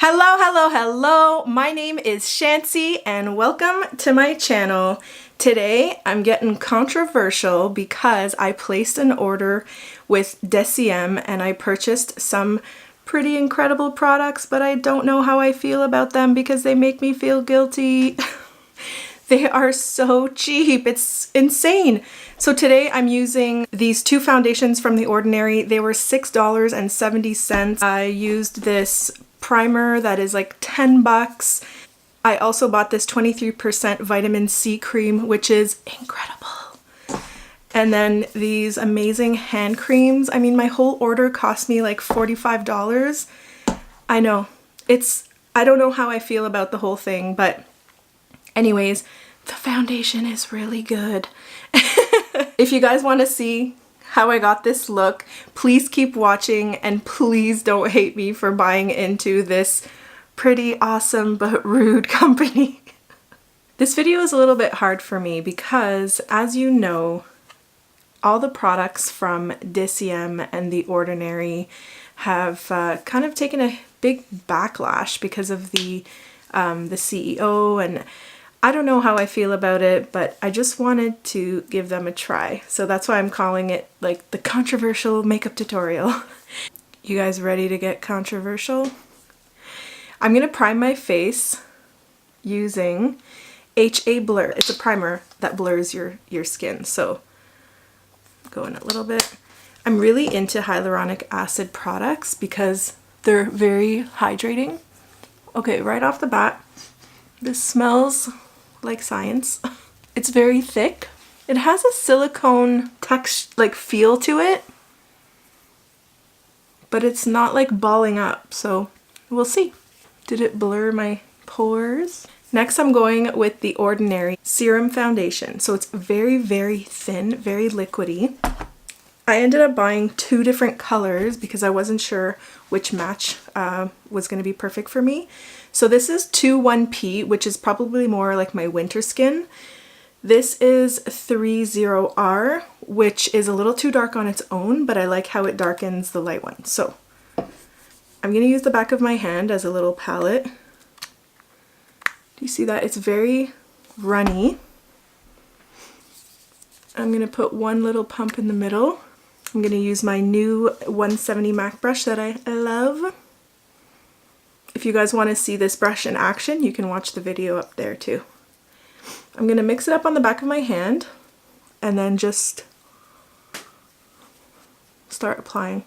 Hello, hello, hello. My name is Chantsy and welcome to my channel. Today I'm getting controversial because I placed an order with Deciem and I purchased some pretty incredible products, but I don't know how I feel about them because they make me feel guilty. They are so cheap. It's insane. So today I'm using these two foundations from The Ordinary. They were $6.70. I used this primer that is like 10 bucks. I also bought this 23% vitamin C cream, which is incredible. And then these amazing hand creams. I mean, my whole order cost me like $45. I know. I don't know how I feel about the whole thing, but anyways, the foundation is really good. If you guys want to see how I got this look, please keep watching and please don't hate me for buying into this pretty awesome but rude company. This video is a little bit hard for me because, as you know, all the products from Deciem and The Ordinary have kind of taken a big backlash because of the CEO, and I don't know how I feel about it, but I just wanted to give them a try. So that's why I'm calling it like the controversial makeup tutorial. You guys ready to get controversial? I'm gonna prime my face using HA Blur. It's a primer that blurs your skin. So go in a little bit. I'm really into hyaluronic acid products because they're very hydrating. Okay, right off the bat, this smells like science. It's very thick. It has a silicone texture, like feel to it, but it's not like balling up, so we'll see. Did it blur my pores? Next I'm going with The Ordinary Serum Foundation. So it's very, very thin, very liquidy. I ended up buying two different colors because I wasn't sure which match was going to be perfect for me. So this is 21P, which is probably more like my winter skin. This is 30R, which is a little too dark on its own, but I like how it darkens the light one. So I'm going to use the back of my hand as a little palette. Do you see that? It's very runny. I'm going to put one little pump in the middle. I'm going to use my new 170 M.A.C brush that I love. If you guys want to see this brush in action, you can watch the video up there too. I'm going to mix it up on the back of my hand and then just start applying.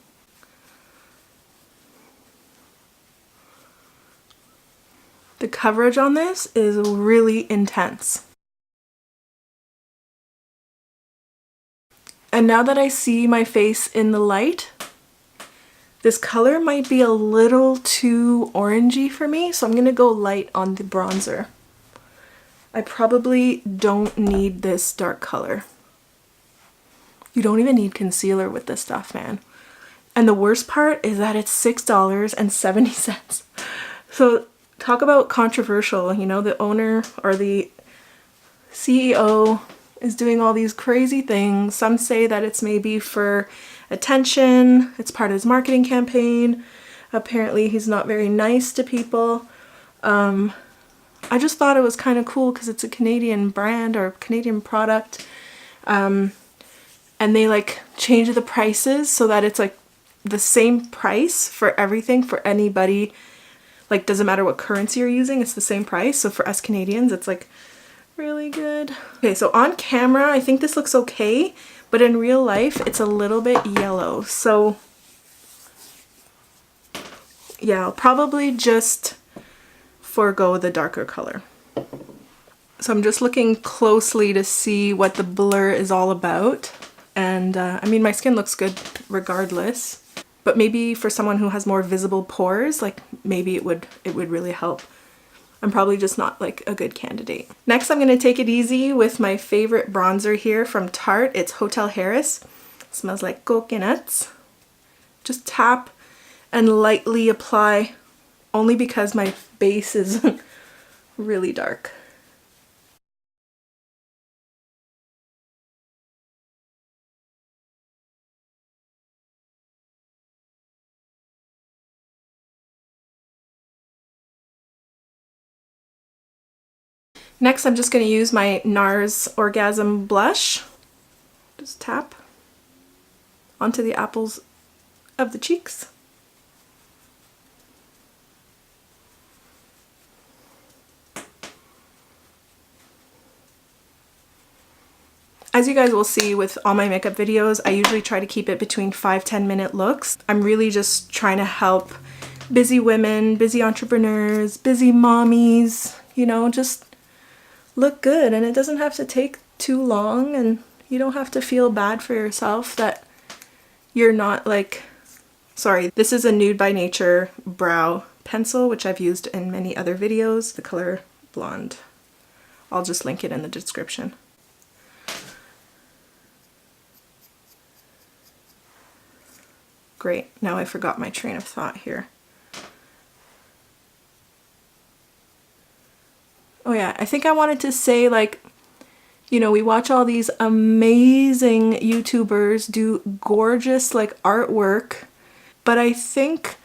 The coverage on this is really intense. And now that I see my face in the light, this color might be a little too orangey for me, so I'm going to go light on the bronzer. I probably don't need this dark color. You don't even need concealer with this stuff, man. And the worst part is that it's $6.70. So talk about controversial, you know, the owner or the CEO is doing all these crazy things. Some say that it's maybe for attention, it's part of his marketing campaign. Apparently he's not very nice to people. I just thought it was kind of cool because it's a Canadian brand or Canadian product. And they like change the prices so that it's like the same price for everything for anybody. Like, doesn't matter what currency you're using, it's the same price. So for us Canadians, it's like really good. Okay, so on camera, I think this looks okay, but in real life, it's a little bit yellow. So yeah, I'll probably just forego the darker color. So I'm just looking closely to see what the blur is all about. And I mean, my skin looks good regardless, but maybe for someone who has more visible pores, like maybe it would really help. I'm probably just not like a good candidate. Next, I'm going to take it easy with my favorite bronzer here from Tarte. It's Hotel Harris. It smells like coconuts. Just tap and lightly apply, only because my base is really dark. Next, I'm just going to use my Nars Orgasm blush. Just tap onto the apples of the cheeks. As you guys will see with all my makeup videos, I usually try to keep it between 5-10 minute looks. I'm really just trying to help busy women, busy entrepreneurs, busy mommies, you know, just look good, and it doesn't have to take too long, and you don't have to feel bad for yourself that you're not like, sorry, this is a Nude by Nature brow pencil, which I've used in many other videos, the color Blonde. I'll just link it in the description. Great, now I forgot my train of thought here. Oh yeah, I think I wanted to say, like, you know, we watch all these amazing YouTubers do gorgeous like artwork, but I think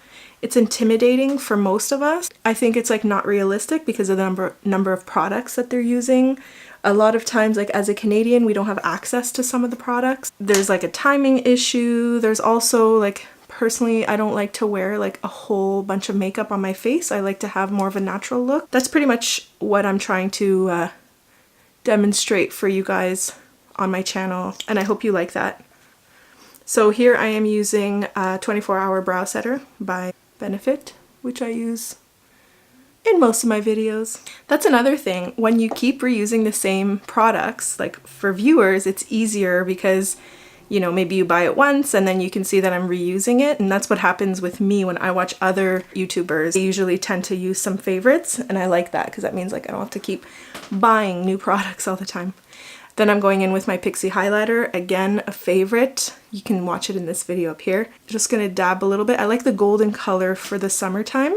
it's intimidating for most of us. I think it's like not realistic because of the number of products that they're using. A lot of times, like as a Canadian, we don't have access to some of the products. There's like a timing issue. There's also like, personally, I don't like to wear like a whole bunch of makeup on my face. I like to have more of a natural look. That's pretty much what I'm trying to demonstrate for you guys on my channel, and I hope you like that. So here I am using a 24-hour brow setter by Benefit, which I use in most of my videos. That's another thing, when you keep reusing the same products, like for viewers it's easier because, you know, maybe you buy it once and then you can see that I'm reusing it, and that's what happens with me when I watch other YouTubers. They usually tend to use some favorites, and I like that because that means like I don't have to keep buying new products all the time. Then I'm going in with my Pixie highlighter, again a favorite. You can watch it in this video up here. Just gonna dab a little bit. I like the golden color for the summertime.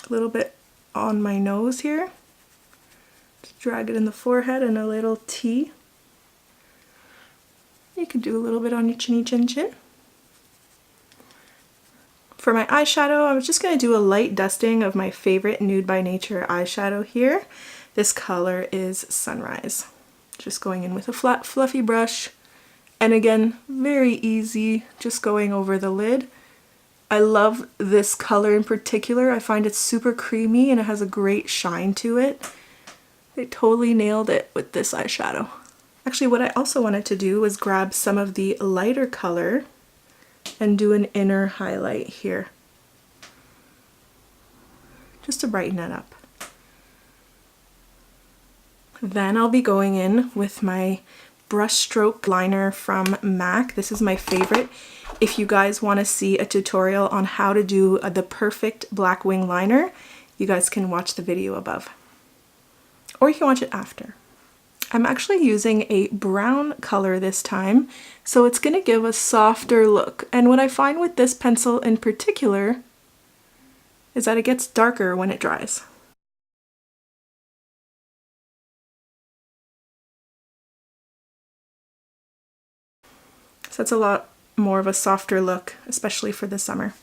A little bit on my nose here. Just drag it in the forehead and a little T. You could do a little bit on your chinny chin chin. For my eyeshadow, I was just going to do a light dusting of my favorite Nude by Nature eyeshadow here. This color is Sunrise. Just going in with a flat, fluffy brush. And again, very easy, just going over the lid. I love this color in particular. I find it super creamy and it has a great shine to it. They totally nailed it with this eyeshadow. Actually, what I also wanted to do was grab some of the lighter color and do an inner highlight here, just to brighten it up. Then I'll be going in with my Brushstroke liner from M.A.C. This is my favorite. If you guys want to see a tutorial on how to do the perfect black wing liner, you guys can watch the video above. Or you can watch it after. I'm actually using a brown color this time, so it's going to give a softer look. And what I find with this pencil in particular is that it gets darker when it dries. So it's a lot more of a softer look, especially for the summer,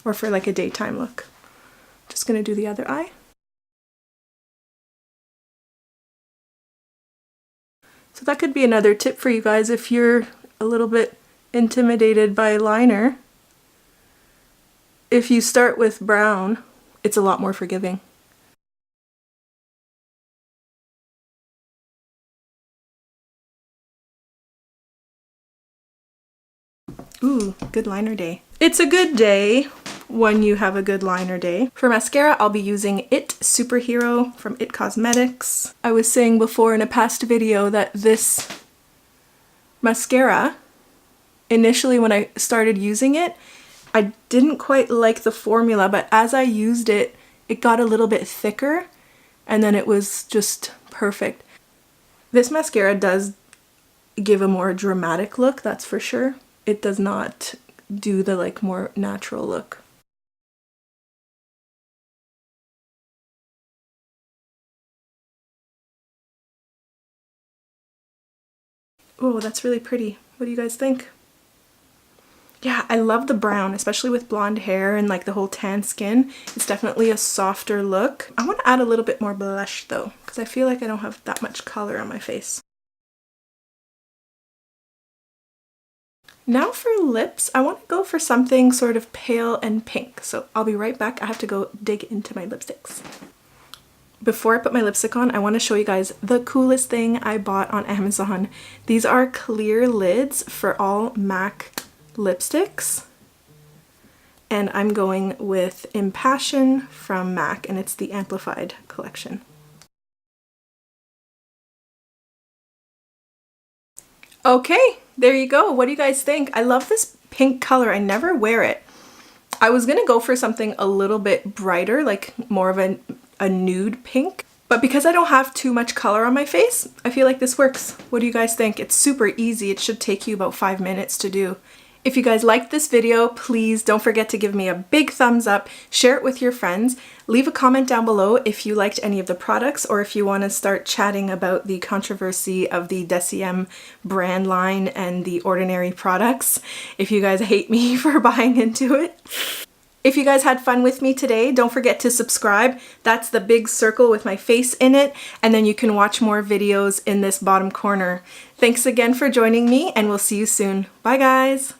or for like a daytime look. Just going to do the other eye. So that could be another tip for you guys if you're a little bit intimidated by liner. If you start with brown, it's a lot more forgiving. Ooh, good liner day. It's a good day when you have a good liner day. For mascara, I'll be using It Superhero from It Cosmetics. I was saying before in a past video that this mascara, initially when I started using it, I didn't quite like the formula, but as I used it, it got a little bit thicker and then it was just perfect. This mascara does give a more dramatic look, that's for sure. It does not do the like more natural look. Oh, that's really pretty. What do you guys think? Yeah, I love the brown, especially with blonde hair and like the whole tan skin. It's definitely a softer look. I want to add a little bit more blush though, because I feel like I don't have that much color on my face. Now for lips, I want to go for something sort of pale and pink. So I'll be right back. I have to go dig into my lipsticks. Before I put my lipstick on, I want to show you guys the coolest thing I bought on Amazon. These are clear lids for all M.A.C lipsticks. And I'm going with Impassion from M.A.C, and it's the Amplified collection. Okay, there you go. What do you guys think? I love this pink color. I never wear it. I was gonna go for something a little bit brighter, like more of a nude pink. But because I don't have too much color on my face, I feel like this works. What do you guys think? It's super easy. It should take you about 5 minutes to do. If you guys liked this video, please don't forget to give me a big thumbs up, share it with your friends, leave a comment down below if you liked any of the products or if you want to start chatting about the controversy of the Deciem brand line and the Ordinary products, if you guys hate me for buying into it. If you guys had fun with me today, don't forget to subscribe. That's the big circle with my face in it, and then you can watch more videos in this bottom corner. Thanks again for joining me, and we'll see you soon. Bye guys!